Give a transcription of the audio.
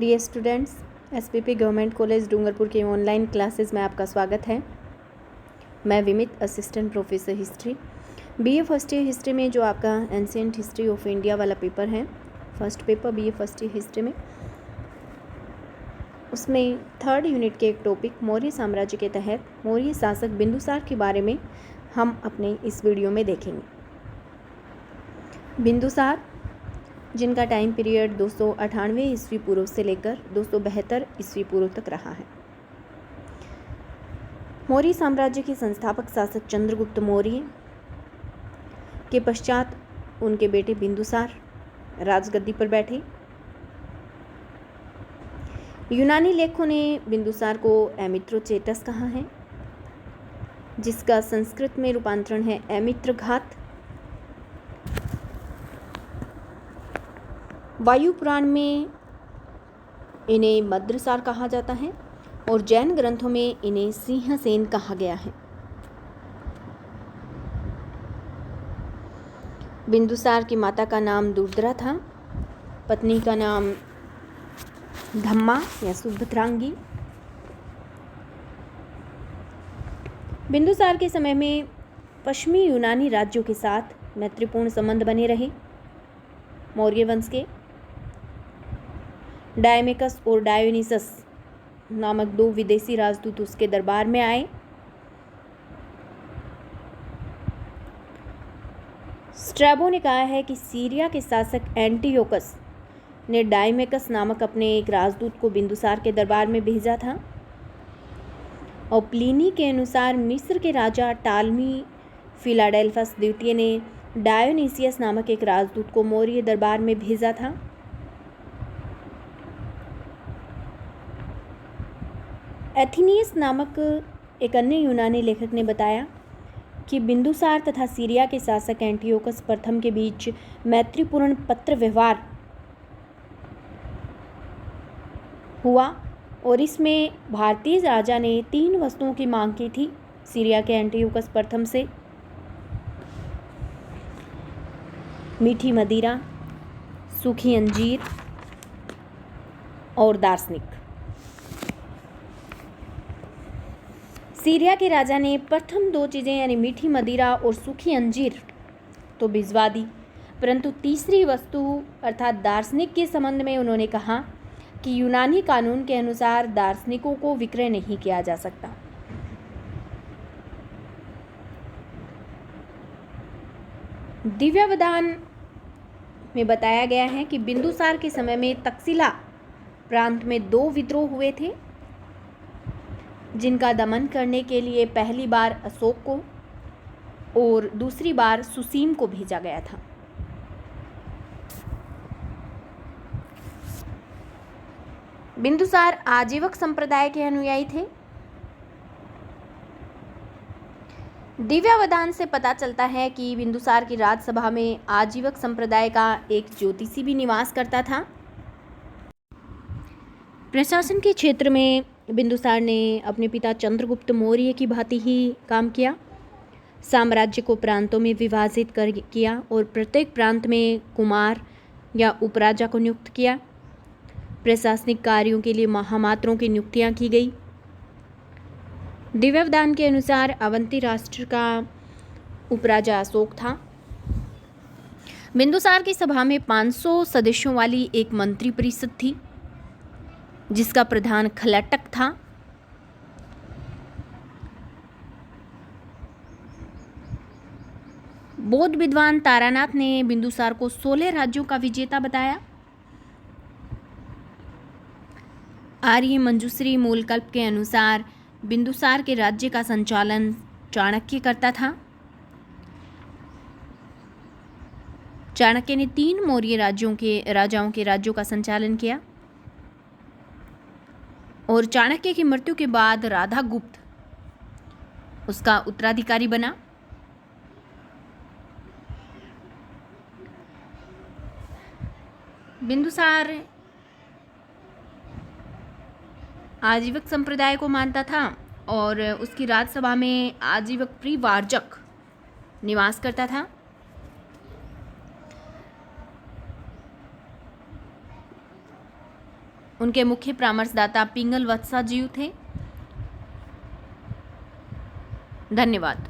Dear students, SPP government college Dungarpur के online classes में आपका स्वागत है। मैं Vimit, assistant professor history, BA first year history में जो आपका एंशिएंट हिस्ट्री ऑफ इंडिया वाला पेपर है, first paper BA first year history में, उसमें थर्ड यूनिट के एक टॉपिक मौर्य साम्राज्य के तहत मौर्य शासक बिंदुसार के बारे में हम अपने इस वीडियो में देखेंगे। बिंदुसार, जिनका टाइम पीरियड 298 ईस्वी पूर्व से लेकर 272 ईस्वी पूर्व तक रहा है। मौर्य साम्राज्य के संस्थापक शासक चंद्रगुप्त मौर्य के पश्चात उनके बेटे बिंदुसार राजगद्दी पर बैठे। यूनानी लेखकों ने बिंदुसार को एमिथ्रोचेटस कहा है, जिसका संस्कृत में रूपांतरण है एमित्रघात। वायु पुराण में इन्हें मद्रसार कहा जाता है और जैन ग्रंथों में इन्हें सिंहसेन कहा गया है। बिंदुसार की माता का नाम दुर्धरा था, पत्नी का नाम धम्मा या सुभद्रांगी। बिंदुसार के समय में पश्चिमी यूनानी राज्यों के साथ मैत्रीपूर्ण संबंध बने रहे। मौर्य वंश के डायमेकस और डायोनिसस नामक दो विदेशी राजदूत उसके दरबार में आए। स्ट्रैबो ने कहा है कि सीरिया के शासक एंटियोकस ने डायमेकस नामक अपने एक राजदूत को बिंदुसार के दरबार में भेजा था, और प्लिनी के अनुसार मिस्र के राजा टालमी फिलाडेल्फस द्वितीय ने डायोनिसियस नामक एक राजदूत को मौर्य दरबार में भेजा था। एथिनियस नामक एक अन्य यूनानी लेखक ने बताया कि बिंदुसार तथा सीरिया के शासक एंटियोकस प्रथम के बीच मैत्रीपूर्ण पत्र व्यवहार हुआ, और इसमें भारतीय राजा ने 3 वस्तुओं की मांग की थी सीरिया के एंटियोकस प्रथम से: मीठी मदिरा, सूखी अंजीर और दार्शनिक। सीरिया के राजा ने प्रथम 2 चीज़ें यानी मीठी मदिरा और सूखी अंजीर तो भिजवा दी, परंतु तीसरी वस्तु अर्थात दार्शनिक के संबंध में उन्होंने कहा कि यूनानी कानून के अनुसार दार्शनिकों को विक्रय नहीं किया जा सकता। दिव्यावदान में बताया गया है कि बिंदुसार के समय में तक्षशिला प्रांत में 2 विद्रोह हुए थे, जिनका दमन करने के लिए पहली बार अशोक को और दूसरी बार सुसीम को भेजा गया था। बिंदुसार आजीवक संप्रदाय के अनुयायी थे। दिव्यावदान से पता चलता है कि बिंदुसार की राजसभा में आजीवक संप्रदाय का एक ज्योतिषी भी निवास करता था। प्रशासन के क्षेत्र में बिंदुसार ने अपने पिता चंद्रगुप्त मौर्य की भांति ही काम किया। साम्राज्य को प्रांतों में विभाजित किया और प्रत्येक प्रांत में कुमार या उपराजा को नियुक्त किया। प्रशासनिक कार्यों के लिए महामात्रों की नियुक्तियां की गई। दिव्यावदान के अनुसार अवंती राष्ट्र का उपराजा अशोक था। बिंदुसार की सभा में 500 सदस्यों वाली एक मंत्री परिषद थी, जिसका प्रधान खलटक था। बौद्ध विद्वान तारानाथ ने बिंदुसार को 16 राज्यों का विजेता बताया। आर्य मंजूश्री मूलकल्प के अनुसार बिंदुसार के राज्य का संचालन चाणक्य करता था। चाणक्य ने 3 मौर्य राजाओं के राज्यों का संचालन किया, और चाणक्य की मृत्यु के बाद राधागुप्त उसका उत्तराधिकारी बना। बिंदुसार आजीवक संप्रदाय को मानता था और उसकी राजसभा में आजीवक परिवारजक निवास करता था। उनके मुख्य परामर्शदाता पिंगल वत्सा जीव थे। धन्यवाद।